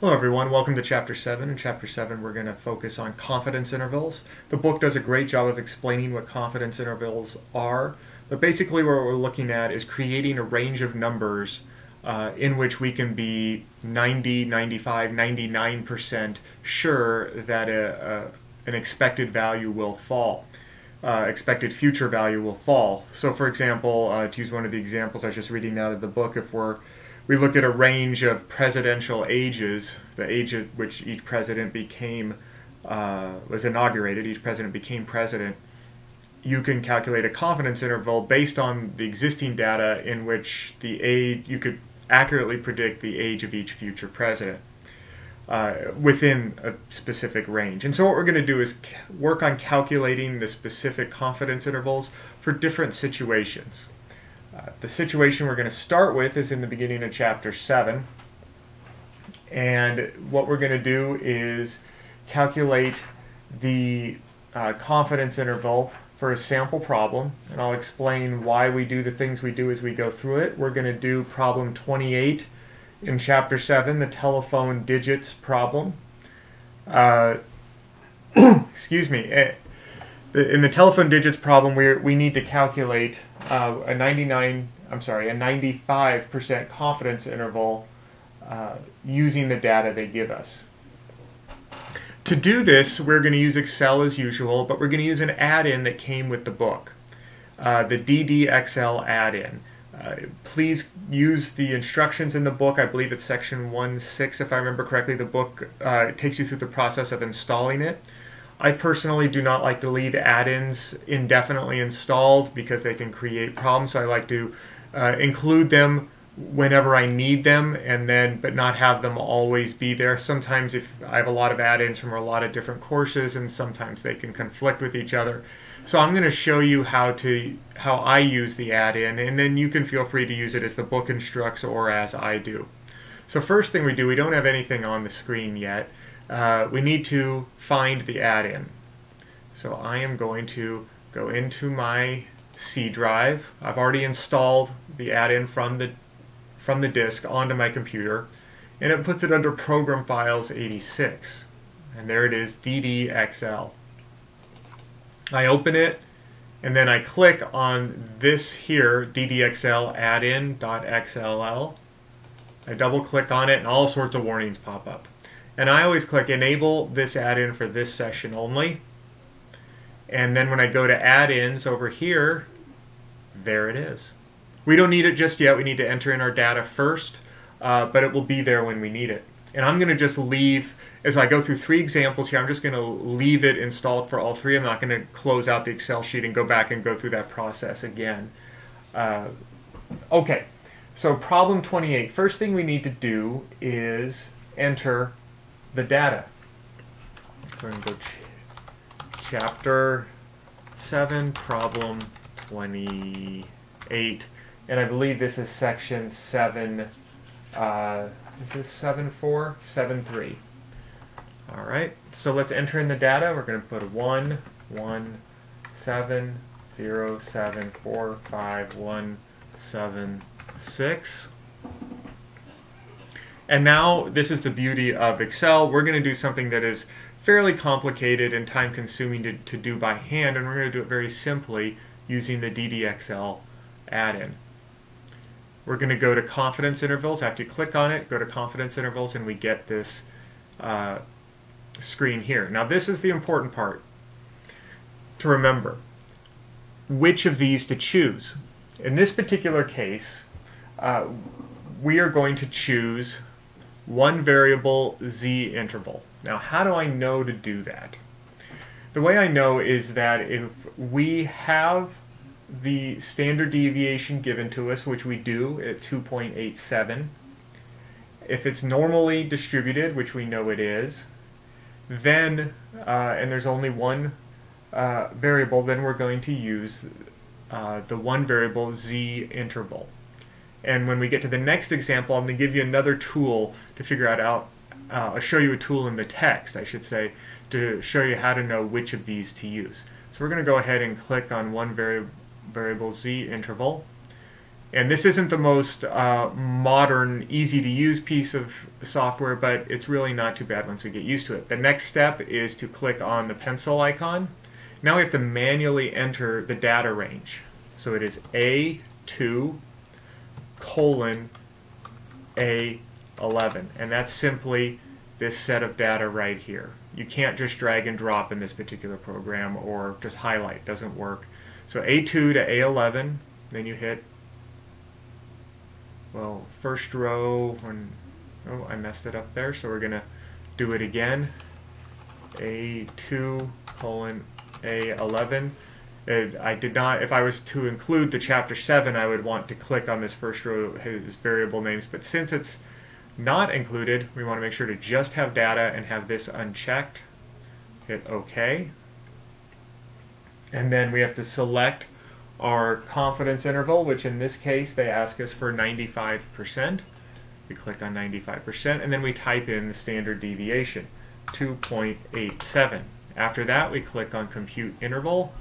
Hello everyone, welcome to Chapter 7. In Chapter 7 we're going to focus on confidence intervals. The book does a great job of explaining what confidence intervals are, but basically what we're looking at is creating a range of numbers in which we can be 90, 95, 99% sure that an expected value will fall. Expected future value will fall. So for example, to use one of the examples I was just reading out of the book, if we look at a range of presidential ages, the age at which each president was inaugurated, each president became president, you can calculate a confidence interval based on the existing data in which you could accurately predict the age of each future president within a specific range. And so what we're going to do is work on calculating the specific confidence intervals for different situations. The situation we're going to start with is in the beginning of Chapter 7. And what we're going to do is calculate the confidence interval for a sample problem. And I'll explain why we do the things we do as we go through it. We're going to do problem 28 in Chapter 7, the telephone digits problem. Excuse me. In the telephone digits problem, we need to calculate a 95% confidence interval using the data they give us. To do this, we're going to use Excel as usual, but we're going to use an add-in that came with the book, the DDXL add-in. Please use the instructions in the book. I believe it's section 1.6, if I remember correctly. The book takes you through the process of installing it. I personally do not like to leave add-ins indefinitely installed because they can create problems, so I like to include them whenever I need them, but not have them always be there. Sometimes if I have a lot of add-ins from a lot of different courses, and sometimes they can conflict with each other. So I'm going to show you how I use the add-in, and then you can feel free to use it as the book instructs or as I do. So first thing we do, we don't have anything on the screen yet. We need to find the add-in. So I am going to go into my C drive. I've already installed the add-in from the disk onto my computer, and it puts it under Program Files 86. And there it is, DDXL. I open it, and then I click on this here, DDXL add-in.xll. I double click on it, and all sorts of warnings pop up. And I always click enable this add-in for this session only. And then when I go to add-ins over here, there it is. We don't need it just yet. We need to enter in our data first, but it will be there when we need it. And I'm going to just leave, as I go through 3 examples here, I'm just going to leave it installed for all 3. I'm not going to close out the Excel sheet and go back and go through that process again. Okay, so problem 28. First thing we need to do is enter the data. We're going to go Chapter 7, problem 28. And I believe this is section 7, is this 7.4? 7.3. All right, so let's enter in the data. We're going to put 1, 1, 7, 0, 7, 4, 5, 1, 7, 6. And now, this is the beauty of Excel. We're going to do something that is fairly complicated and time-consuming to do by hand, and we're going to do it very simply using the DDXL add-in. We're going to go to confidence intervals. After you click on it, go to confidence intervals, and we get this screen here. Now this is the important part to remember. Which of these to choose? In this particular case, we are going to choose one variable z interval. Now how do I know to do that? The way I know is that if we have the standard deviation given to us, which we do at 2.87, if it's normally distributed, which we know it is, then, and there's only one variable, then we're going to use the one variable z interval. And when we get to the next example, I'm going to give you another tool to figure out, I'll show you a tool in the text, I should say, to show you how to know which of these to use. So we're going to go ahead and click on one variable z interval, And this isn't the most modern, easy to use piece of software, but it's really not too bad once we get used to it. The next step is to click on the pencil icon. Now we have to manually enter the data range. So it is A2 colon A11, and that's simply this set of data right here. You can't just drag and drop in this particular program or just highlight. It doesn't work. So A2 to A11, then you hit, well, first row, oh, I messed it up there, so we're going to do it again. A2 colon A11. I did not, if I was to include the chapter 7, I would want to click on this first row, his variable names, but since it's not included, we want to make sure to just have data and have this unchecked. Hit OK. And then we have to select our confidence interval, which in this case they ask us for 95%. We click on 95%, and then we type in the standard deviation, 2.87. After that, we click on compute interval,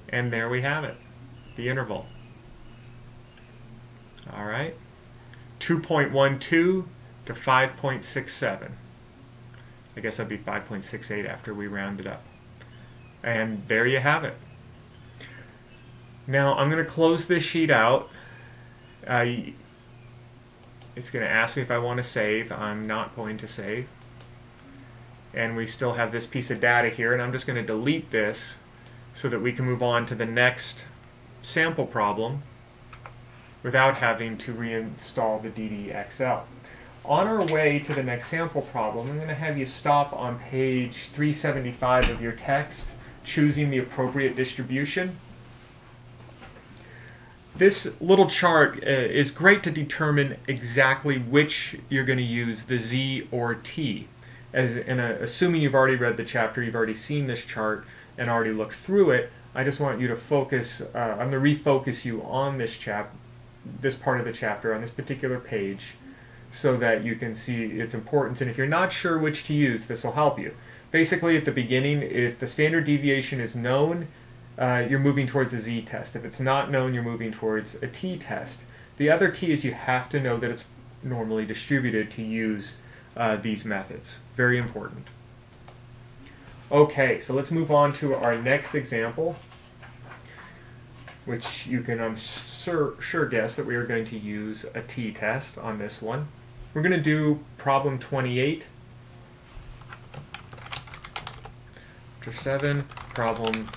and there we have it, the interval. All right, 2.12 to 5.67. I guess that'd be 5.68 after we round it up. And there you have it. Now I'm going to close this sheet out. It's going to ask me if I want to save. I'm not going to save. And we still have this piece of data here, and I'm just going to delete this so that we can move on to the next sample problem without having to reinstall the DDXL. On our way to the next sample problem, I'm going to have you stop on page 375 of your text, choosing the appropriate distribution. This little chart is great to determine exactly which you're going to use, the Z or T. Assuming you've already read the chapter, you've already seen this chart and already looked through it, I just want you to focus, I'm going to refocus you on this part of the chapter, on this particular page, so that you can see its importance. And if you're not sure which to use, this will help you. Basically, at the beginning, if the standard deviation is known, you're moving towards a Z-test. If it's not known, you're moving towards a T-test. The other key is you have to know that it's normally distributed to use these methods. Very important. Okay, so let's move on to our next example, which you can, I'm sure guess that we are going to use a T-test on this one. We're going to do problem 28. Chapter 7, problem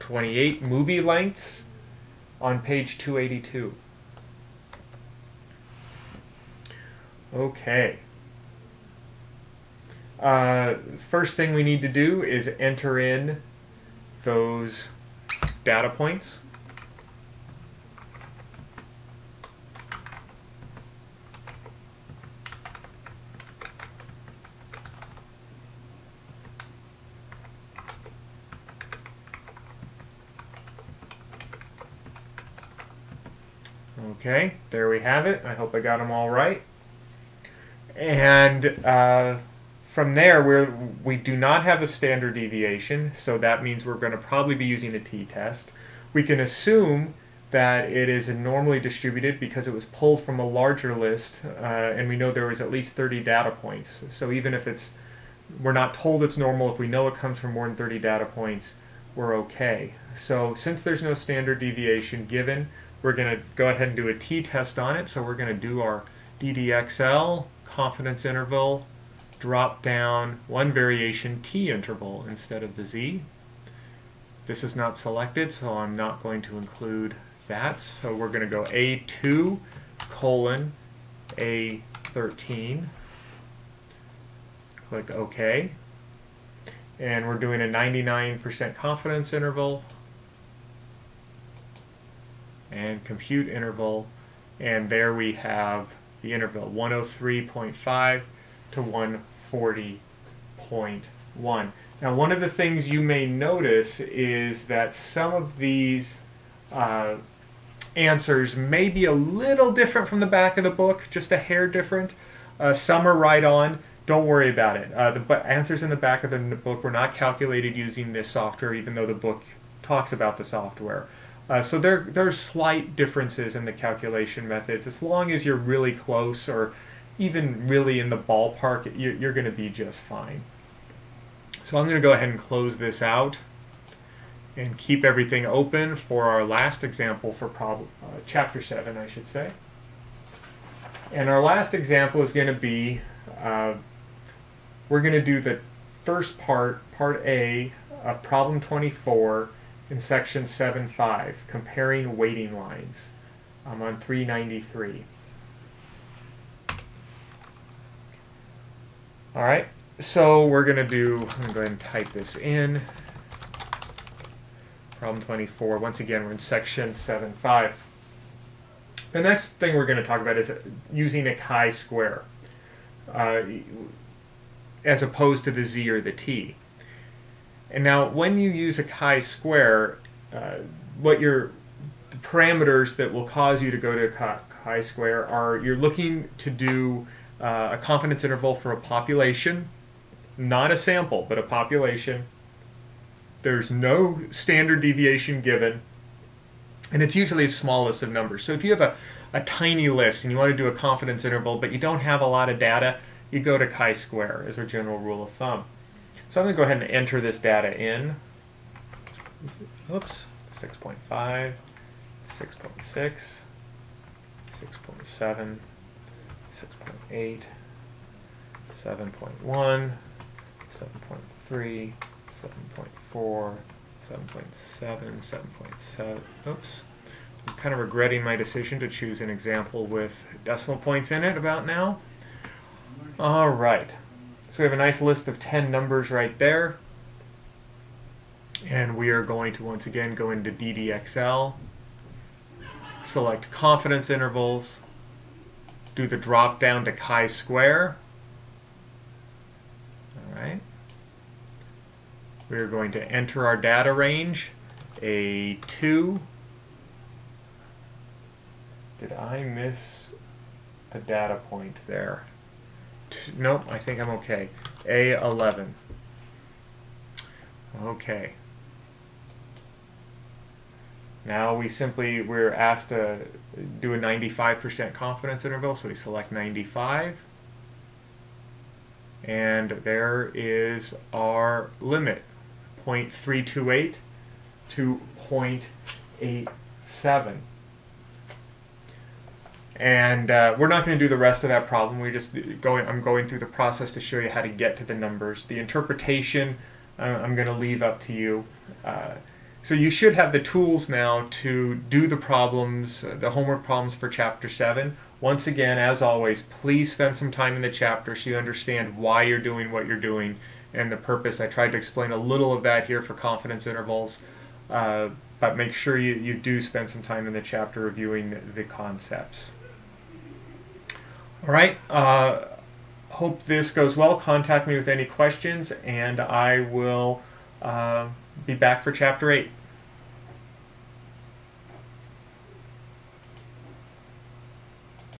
28, movie lengths, on page 282. Okay. First thing we need to do is enter in those data points. Okay, there we have it. I hope I got them all right. And from there, we do not have a standard deviation, so that means we're going to probably be using a t-test. We can assume that it is normally distributed because it was pulled from a larger list, and we know there was at least 30 data points. So even if we're not told it's normal, if we know it comes from more than 30 data points, we're okay. So since there's no standard deviation given, we're going to go ahead and do a t-test on it. So we're going to do our DDXL, confidence interval, drop down one variation t interval instead of the z. This is not selected, so I'm not going to include that. So we're going to go A2 colon A13. Click OK. And we're doing a 99% confidence interval and compute interval. And there we have the interval 103.5 to 140.1. Now, one of the things you may notice is that some of these answers may be a little different from the back of the book, just a hair different. Some are right on. Don't worry about it. The answers in the back of the book were not calculated using this software, even though the book talks about the software. So there are slight differences in the calculation methods. As long as you're really close or even really in the ballpark, you're going to be just fine. So I'm going to go ahead and close this out and keep everything open for our last example for chapter 7, I should say. And our last example is going to be, we're going to do the first part, part A, of problem 24 in section 7.5, comparing weighting lines. I'm on 393. All right, so we're going to do, I'm going to go ahead and type this in. Problem 24, once again, we're in section 7.5. The next thing we're going to talk about is using a chi-square as opposed to the z or the t. And now when you use a chi-square, the parameters that will cause you to go to a chi-square are you're looking to do a confidence interval for a population, not a sample, but a population. There's no standard deviation given, and it's usually the smallest of numbers. So if you have a tiny list and you want to do a confidence interval, but you don't have a lot of data, you go to chi-square as a general rule of thumb. So I'm going to go ahead and enter this data in. Oops, 6.5, 6.6, 6.7, 6.8, 7.1, 7.3, 7.4, 7.7, 7.7. Oops. I'm kind of regretting my decision to choose an example with decimal points in it about now. All right. So we have a nice list of 10 numbers right there. And we are going to once again go into DDXL, select confidence intervals, do the drop down to chi-square. All right. We are going to enter our data range, A2. Did I miss a data point there? Nope, I think I'm okay. A11. Okay. Now we're asked to do a 95% confidence interval, so we select 95. And there is our limit, 0.328 to 0.87. And we're not going to do the rest of that problem. I'm going through the process to show you how to get to the numbers. The interpretation, I'm going to leave up to you. So you should have the tools now to do the problems, the homework problems for Chapter 7. Once again, as always, please spend some time in the chapter so you understand why you're doing what you're doing and the purpose. I tried to explain a little of that here for confidence intervals, but make sure you do spend some time in the chapter reviewing the concepts. All right, hope this goes well. Contact me with any questions, and I will be back for Chapter 8.